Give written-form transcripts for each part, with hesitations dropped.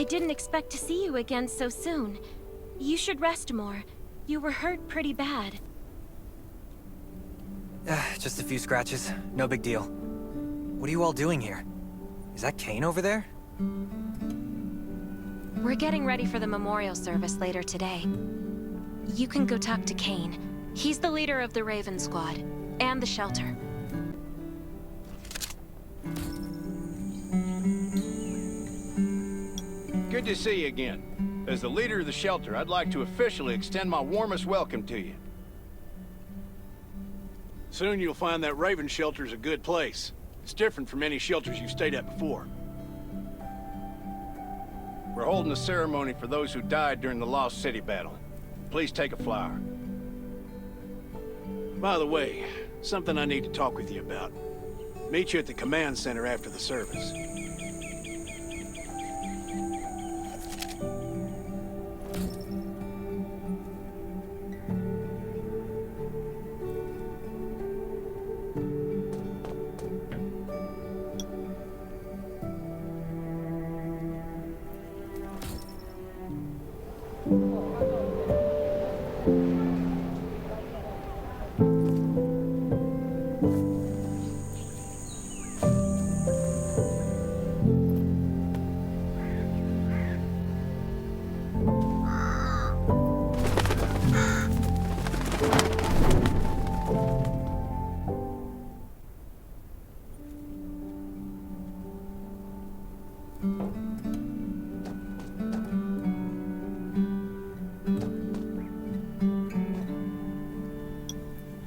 didn't expect to see you again so soon. You should rest more. You were hurt pretty bad. Just a few scratches. No big deal. What are you all doing here? Is that Kane over there? We're getting ready for the memorial service later today. You can go talk to Kane. He's the leader of the Raven Squad, and the shelter. Good to see you again. As the leader of the shelter, I'd like to officially extend my warmest welcome to you. Soon you'll find that Raven shelter's a good place. It's different from any shelters you've stayed at before. We're holding a ceremony for those who died during the Lost City battle. Please take a flower. By the way, something I need to talk with you about. Meet you at the command center after the service.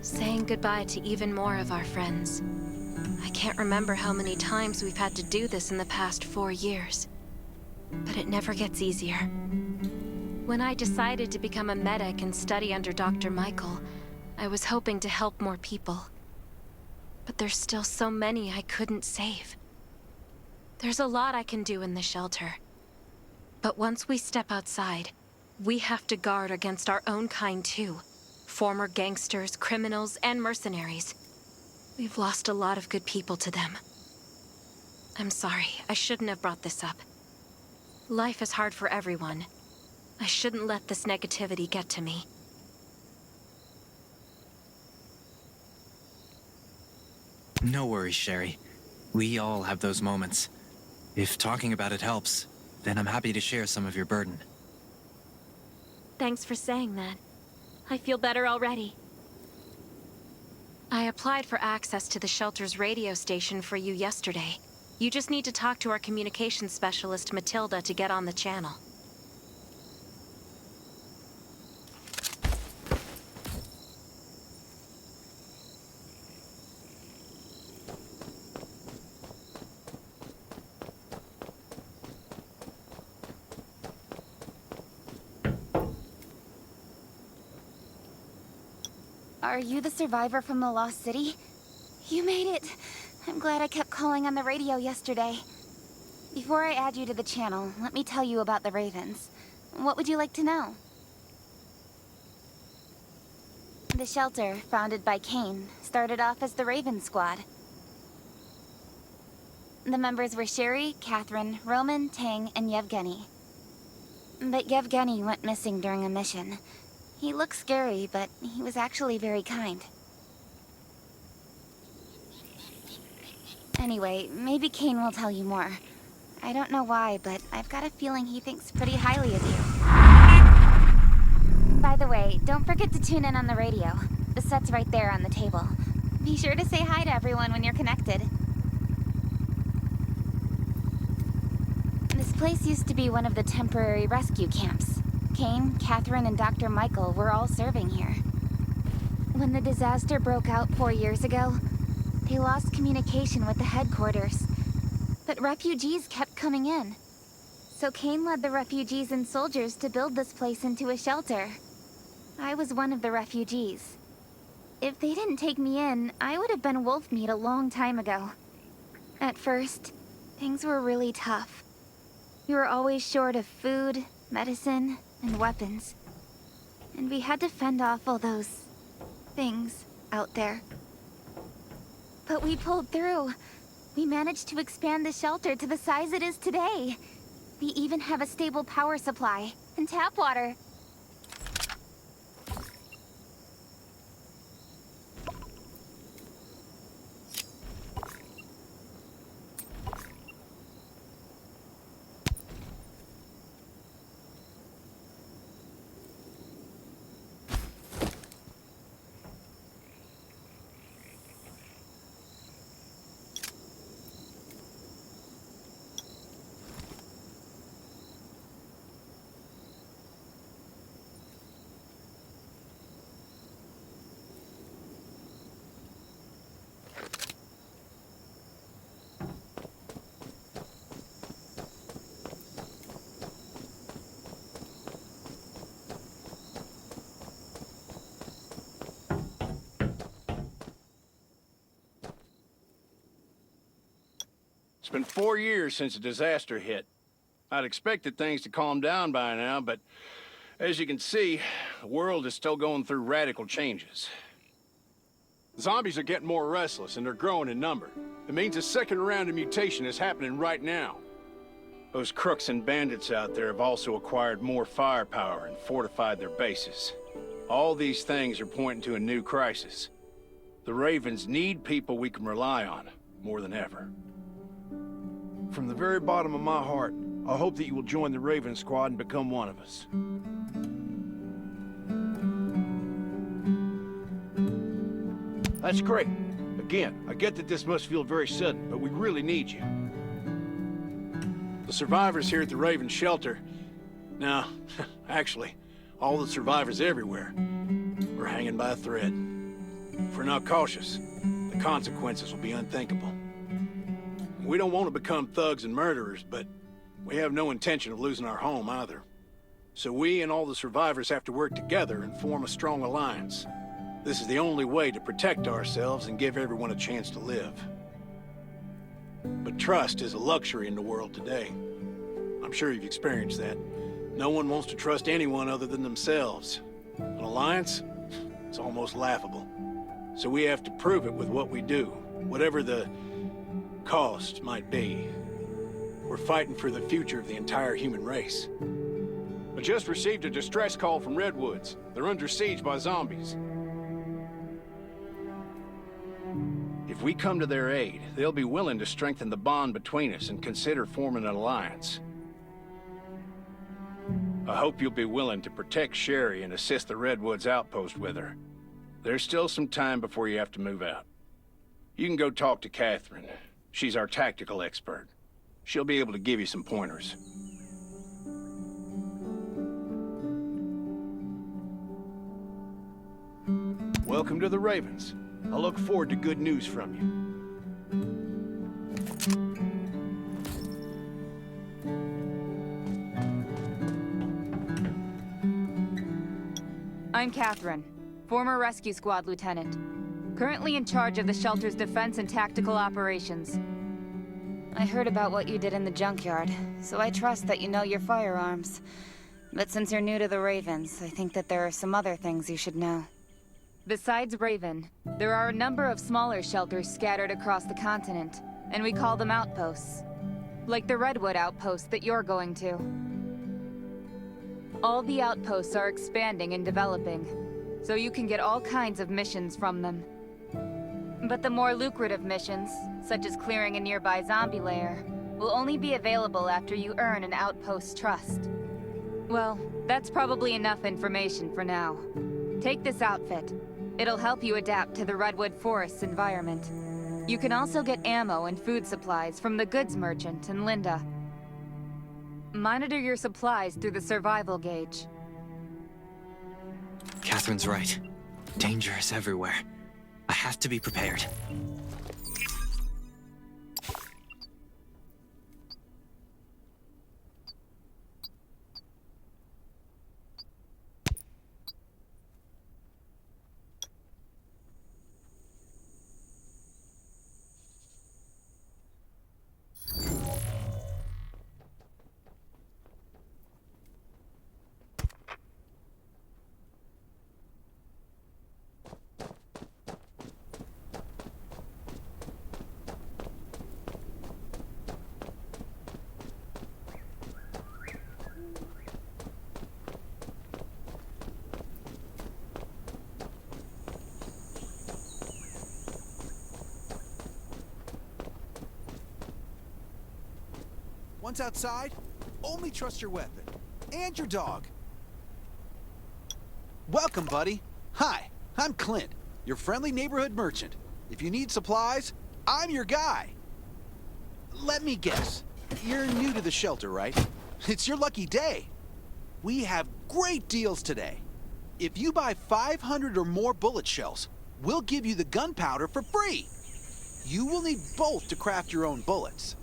Saying goodbye to even more of our friends. I can't remember how many times we've had to do this in the past 4 years. But it never gets easier. When I decided to become a medic and study under Dr. Michael, I was hoping to help more people. But there's still so many I couldn't save. There's a lot I can do in the shelter. But once we step outside, we have to guard against our own kind too. Former gangsters, criminals, and mercenaries. We've lost a lot of good people to them. I'm sorry, I shouldn't have brought this up. Life is hard for everyone. I shouldn't let this negativity get to me. No worries, Sherry. We all have those moments. If talking about it helps, then I'm happy to share some of your burden. Thanks for saying that. I feel better already. I applied for access to the shelter's radio station for you yesterday. You just need to talk to our communications specialist, Matilda, to get on the channel. Are you the survivor from the Lost City? You made it! I'm glad I kept calling on the radio yesterday. Before I add you to the channel, let me tell you about the Ravens. What would you like to know? The shelter, founded by Kane, started off as the Raven Squad. The members were Sherry, Catherine, Roman, Tang, and Yevgeny. But Yevgeny went missing during a mission. He looked scary, but he was actually very kind. Anyway, maybe Kane will tell you more. I don't know why, but I've got a feeling he thinks pretty highly of you. By the way, don't forget to tune in on the radio. The set's right there on the table. Be sure to say hi to everyone when you're connected. This place used to be one of the temporary rescue camps. Kane, Catherine, and Dr. Michael were all serving here. When the disaster broke out 4 years ago, they lost communication with the headquarters. But refugees kept coming in. So Kane led the refugees and soldiers to build this place into a shelter. I was one of the refugees. If they didn't take me in, I would have been wolf meat a long time ago. At first, things were really tough. We were always short of food, medicine, and weapons. And we had to fend off all those things out there. But we pulled through. We managed to expand the shelter to the size it is today. They even have a stable power supply and tap water. It's been 4 years since the disaster hit. I'd expected things to calm down by now, but as you can see, the world is still going through radical changes. Zombies are getting more restless, and they're growing in number. It means a second round of mutation is happening right now. Those crooks and bandits out there have also acquired more firepower and fortified their bases. All these things are pointing to a new crisis. The Ravens need people we can rely on, more than ever. From the very bottom of my heart, I hope that you will join the Raven Squad and become one of us. That's great. Again, I get that this must feel very sudden, but we really need you. The survivors here at the Raven Shelter... No, actually, all the survivors everywhere. We're hanging by a thread. If we're not cautious, the consequences will be unthinkable. We don't want to become thugs and murderers, but we have no intention of losing our home either. So we and all the survivors have to work together and form a strong alliance. This is the only way to protect ourselves and give everyone a chance to live. But trust is a luxury in the world today. I'm sure you've experienced that. No one wants to trust anyone other than themselves. An alliance? It's almost laughable. So we have to prove it with what we do, whatever the cost might be. We're fighting for the future of the entire human race. I just received a distress call from Redwoods. They're under siege by zombies. If we come to their aid, they'll be willing to strengthen the bond between us and consider forming an alliance. I hope you'll be willing to protect Sherry and assist the Redwoods outpost with her. There's still some time before you have to move out. You can go talk to Catherine. She's our tactical expert. She'll be able to give you some pointers. Welcome to the Ravens. I look forward to good news from you. I'm Catherine, former rescue squad lieutenant. Currently in charge of the shelter's defense and tactical operations. I heard about what you did in the junkyard, so I trust that you know your firearms. But since you're new to the Ravens, I think that there are some other things you should know. Besides Raven, there are a number of smaller shelters scattered across the continent, and we call them outposts. Like the Redwood outpost that you're going to. All the outposts are expanding and developing, so you can get all kinds of missions from them. But the more lucrative missions, such as clearing a nearby zombie lair, will only be available after you earn an outpost's trust. Well, that's probably enough information for now. Take this outfit. It'll help you adapt to the Redwood Forest's environment. You can also get ammo and food supplies from the goods merchant in Linda. Monitor your supplies through the survival gauge. Catherine's right. Danger is everywhere. I have to be prepared. Once outside, only trust your weapon. And your dog. Welcome, buddy. Hi, I'm Clint, your friendly neighborhood merchant. If you need supplies, I'm your guy. Let me guess. You're new to the shelter, right? It's your lucky day. We have great deals today. If you buy 500 or more bullet shells, we'll give you the gunpowder for free. You will need both to craft your own bullets.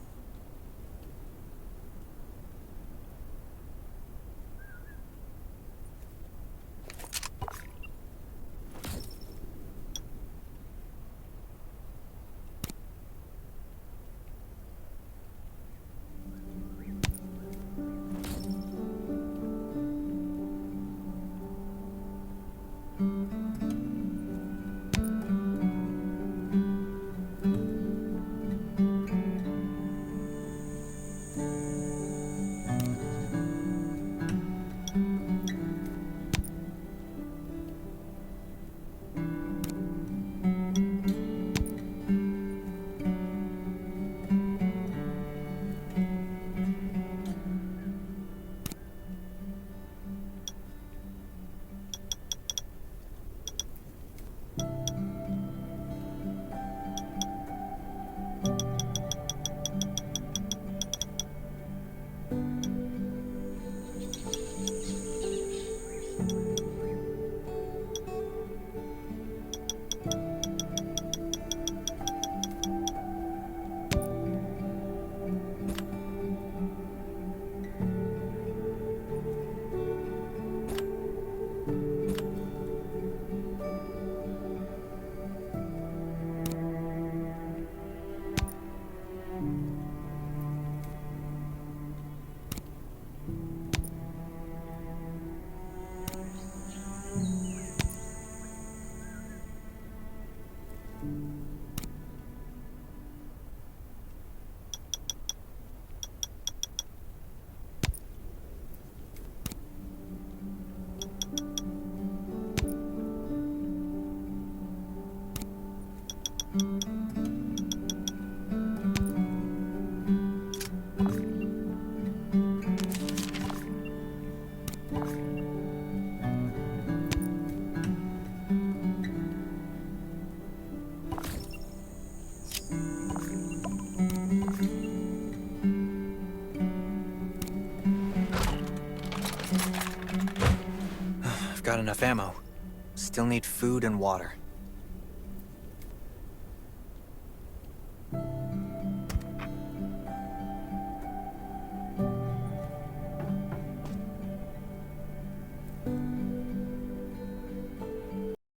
I've got enough ammo. Still need food and water.